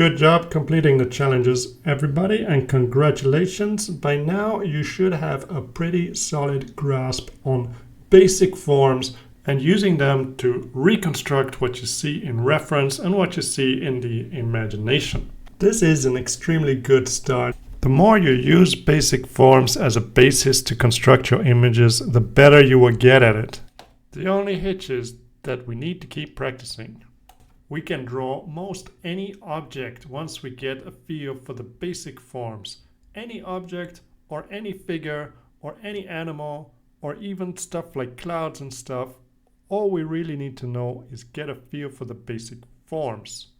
Good job completing the challenges, everybody, and congratulations. By now, you should have a pretty solid grasp on basic forms and using them to reconstruct what you see in reference and what you see in the imagination. This is an extremely good start. The more you use basic forms as a basis to construct your images, the better you will get at it. The only hitch is that we need to keep practicing. We can draw most any object once we get a feel for the basic forms. Any object or any figure or any animal or even stuff like clouds and stuff, all we really need to know is get a feel for the basic forms.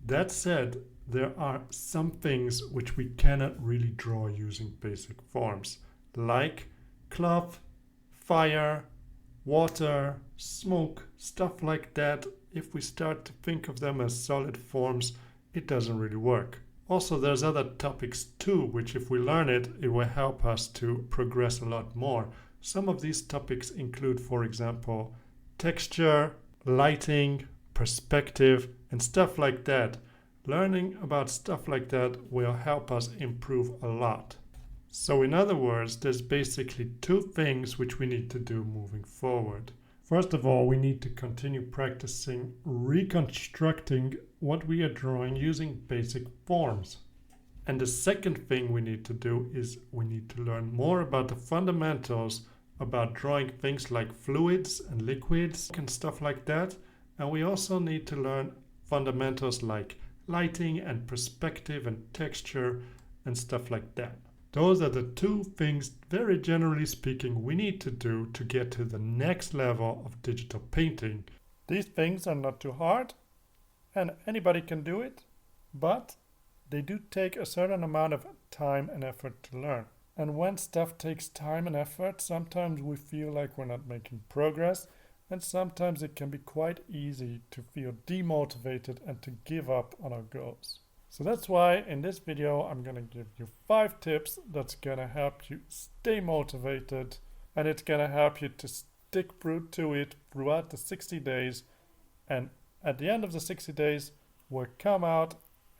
That said, there are some things which we cannot really draw using basic forms, like cloth, fire, water, smoke, stuff like that. If we start to think of them as solid forms, it doesn't really work. Also, there's other topics too, which if we learn it, it will help us to progress a lot more. Some of these topics include, for example, texture, lighting, perspective, and stuff like that. Learning about stuff like that will help us improve a lot. So in other words, there's basically two things which we need to do moving forward. First of all, we need to continue practicing reconstructing what we are drawing using basic forms. And the second thing we need to do is we need to learn more about the fundamentals about drawing things like fluids and liquids and stuff like that. And we also need to learn fundamentals like lighting and perspective and texture and stuff like that. Those are the two things, very generally speaking, we need to do to get to the next level of digital painting. These things are not too hard and anybody can do it, but they do take a certain amount of time and effort to learn. And when stuff takes time and effort, sometimes we feel like we're not making progress, and sometimes it can be quite easy to feel demotivated and to give up on our goals. So that's why in this video I'm going to give you 5 tips that's going to help you stay motivated, and it's going to help you to stick to it throughout the 60 days, and at the end of the 60 days we'll come out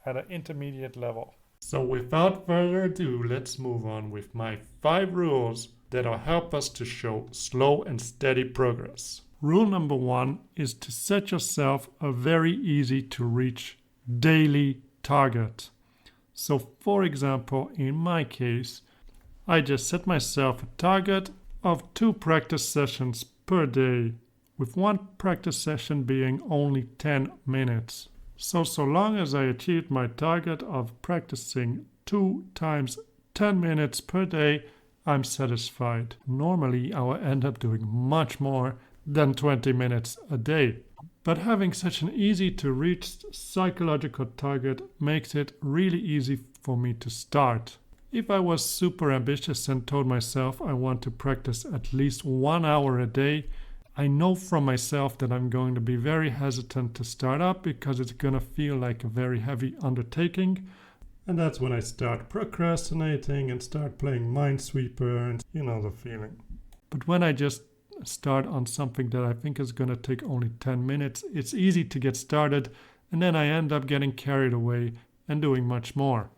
at an intermediate level. So without further ado, let's move on with my 5 rules that'll help us to show slow and steady progress. Rule number 1 is to set yourself a very easy to reach daily target. So for example, in my case, I just set myself a target of 2 practice sessions per day, with 1 practice session being only 10 minutes. So long as I achieved my target of practicing 2 times 10 minutes per day, I'm satisfied. Normally I will end up doing much more than 20 minutes a day. But having such an easy to reach psychological target makes it really easy for me to start. If I was super ambitious and told myself I want to practice at least 1 hour a day, I know from myself that I'm going to be very hesitant to start up because it's going to feel like a very heavy undertaking. And that's when I start procrastinating and start playing Minesweeper, and you know the feeling. But when I just start on something that I think is going to take only 10 minutes, it's easy to get started, and then I end up getting carried away and doing much more.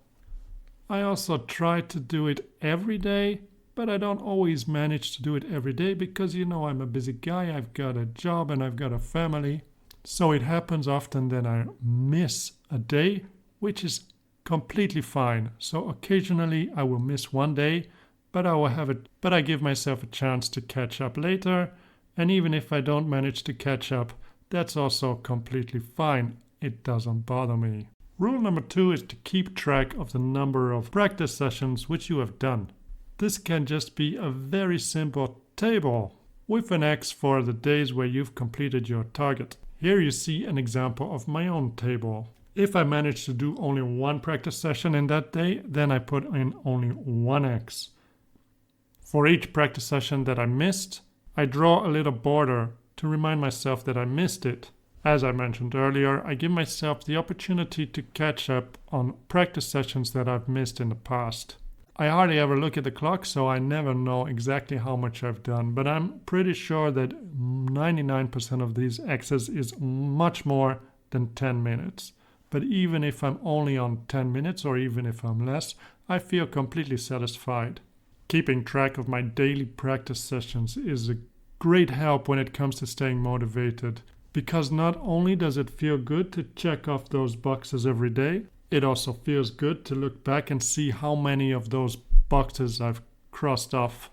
I also try to do it every day, but I don't always manage to do it every day because I'm a busy guy, I've got a job and I've got a family. So it happens often that I miss a day, which is completely fine. So occasionally I will miss 1 day, but I give myself a chance to catch up later, and even if I don't manage to catch up, that's also completely fine. It doesn't bother me. Rule number 2 is to keep track of the number of practice sessions which you have done. This can just be a very simple table with an X for the days where you've completed your target. Here you see an example of my own table. If I manage to do only 1 practice session in that day, then I put in only 1 X. For each practice session that I missed, I draw a little border to remind myself that I missed it. As I mentioned earlier, I give myself the opportunity to catch up on practice sessions that I've missed in the past. I hardly ever look at the clock, so I never know exactly how much I've done, but I'm pretty sure that 99% of these X's is much more than 10 minutes. but even if I'm only on 10 minutes or even if I'm less, I feel completely satisfied. Keeping track of my daily practice sessions is a great help when it comes to staying motivated, because not only does it feel good to check off those boxes every day, it also feels good to look back and see how many of those boxes I've crossed off.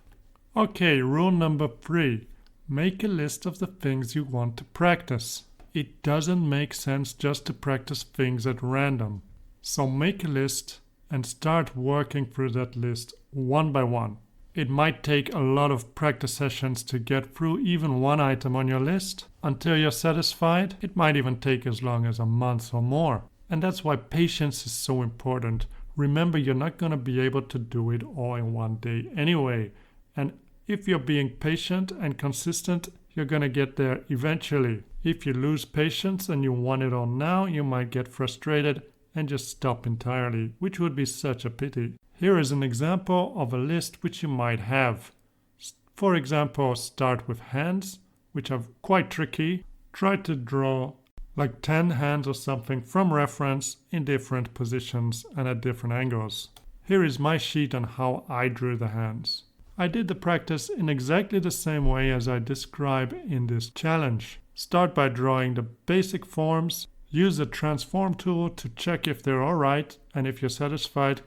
Okay, rule number 3. Make a list of the things you want to practice. It doesn't make sense just to practice things at random. So make a list and start working through that list one by one. It might take a lot of practice sessions to get through even one item on your list. Until you're satisfied, it might even take as long as a month or more. And that's why patience is so important. Remember, you're not going to be able to do it all in one day anyway. And if you're being patient and consistent, you're going to get there eventually. If you lose patience and you want it all now, you might get frustrated and just stop entirely, which would be such a pity. Here is an example of a list which you might have. For example, start with hands, which are quite tricky. Try to draw like 10 hands or something from reference in different positions and at different angles. Here is my sheet on how I drew the hands. I did the practice in exactly the same way as I describe in this challenge. Start by drawing the basic forms. Use the transform tool to check if they're alright, and if you're satisfied,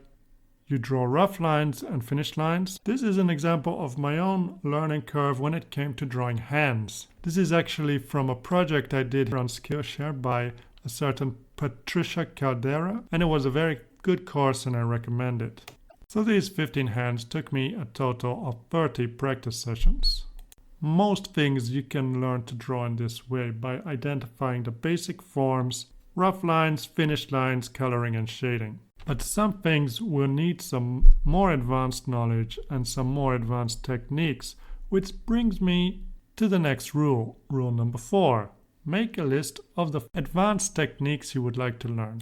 you draw rough lines and finish lines. This is an example of my own learning curve when it came to drawing hands. This is actually from a project I did on Skillshare by a certain Patricia Caldera, and it was a very good course and I recommend it. So these 15 hands took me a total of 30 practice sessions. Most things you can learn to draw in this way by identifying the basic forms, rough lines, finished lines, coloring and shading. But some things will need some more advanced knowledge and some more advanced techniques, which brings me to the next rule, rule number 4. Make a list of the advanced techniques you would like to learn.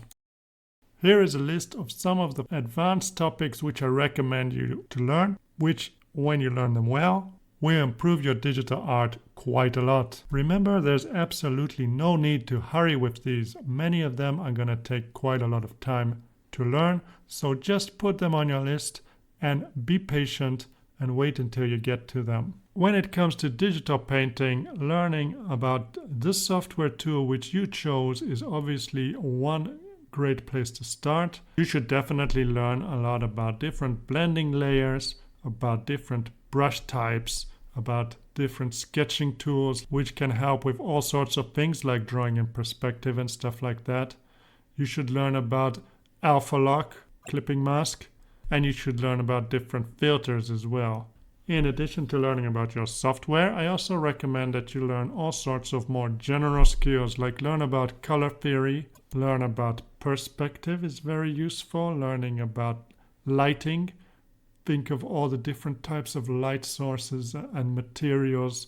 Here is a list of some of the advanced topics which I recommend you to learn, which, when you learn them well, will improve your digital art quite a lot. Remember, there's absolutely no need to hurry with these. Many of them are going to take quite a lot of time to learn, so just put them on your list and be patient and wait until you get to them. When it comes to digital painting, learning about the software tool which you chose is obviously one great place to start. You should definitely learn a lot about different blending layers, about different brush types, about different sketching tools, which can help with all sorts of things like drawing in perspective and stuff like that. You should learn about Alpha Lock, clipping mask, and you should learn about different filters as well. In addition to learning about your software, I also recommend that you learn all sorts of more general skills, like learn about color theory, learn about perspective is very useful, learning about lighting. Think of all the different types of light sources and materials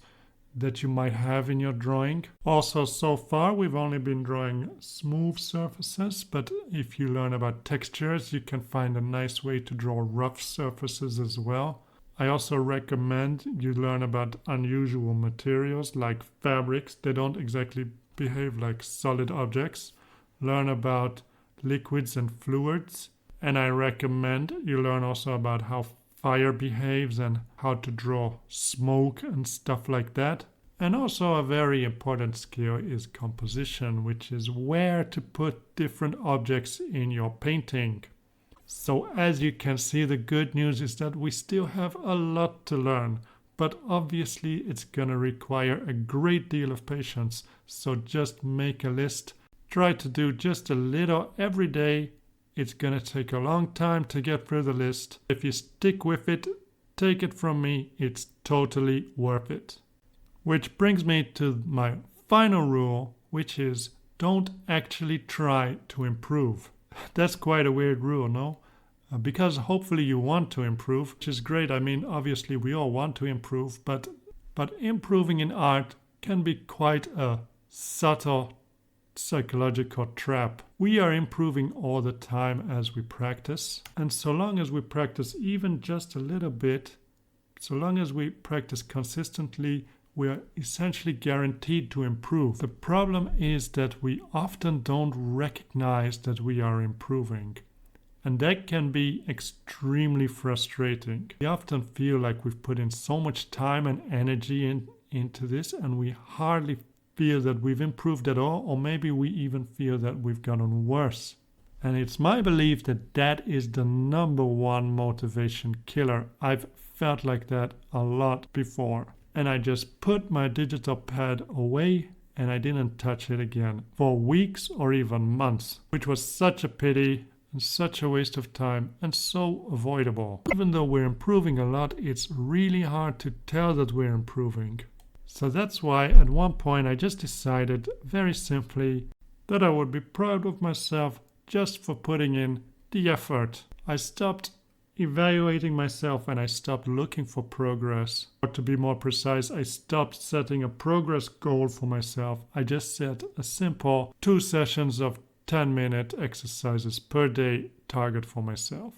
that you might have in your drawing. Also, so far we've only been drawing smooth surfaces, but if you learn about textures, you can find a nice way to draw rough surfaces as well. I also recommend you learn about unusual materials like fabrics. They don't exactly behave like solid objects. Learn about liquids and fluids. And I recommend you learn also about how fire behaves and how to draw smoke and stuff like that. And also a very important skill is composition, which is where to put different objects in your painting. So as you can see, the good news is that we still have a lot to learn, but obviously it's gonna require a great deal of patience. So just make a list, try to do just a little every day. It's gonna take a long time to get through the list. If you stick with it, take it from me, it's totally worth it. Which brings me to my final rule, which is don't actually try to improve. That's quite a weird rule, no? Because hopefully you want to improve, which is great. I mean, obviously we all want to improve, but improving in art can be quite a subtle psychological trap. We are improving all the time as we practice, and so long as we practice even just a little bit, so long as we practice consistently, we are essentially guaranteed to improve. The problem is that we often don't recognize that we are improving. And that can be extremely frustrating. We often feel like we've put in so much time and energy into this, and we hardly feel that we've improved at all, or maybe we even feel that we've gotten worse. And it's my belief that that is the number one motivation killer. I've felt like that a lot before. And I just put my digital pad away and I didn't touch it again for weeks or even months, which was such a pity and such a waste of time and so avoidable. Even though we're improving a lot, it's really hard to tell that we're improving. So that's why at one point I just decided very simply that I would be proud of myself just for putting in the effort. I stopped evaluating myself and I stopped looking for progress. Or to be more precise, I stopped setting a progress goal for myself. I just set a simple 2 sessions of 10-minute exercises per day target for myself.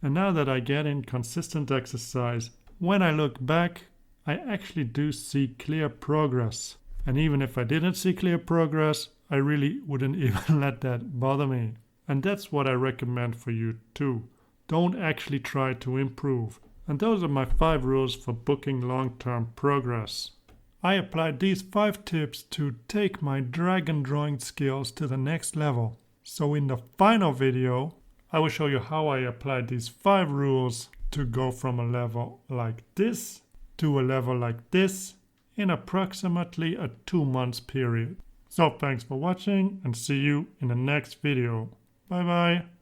And now that I get in consistent exercise, when I look back, I actually do see clear progress. And even if I didn't see clear progress, I really wouldn't even let that bother me. And that's what I recommend for you too. Don't actually try to improve. And those are my 5 rules for booking long-term progress. I applied these 5 tips to take my dragon drawing skills to the next level. So in the final video, I will show you how I applied these 5 rules to go from a level like this to a level like this in approximately a 2 months period. So thanks for watching and see you in the next video. Bye bye.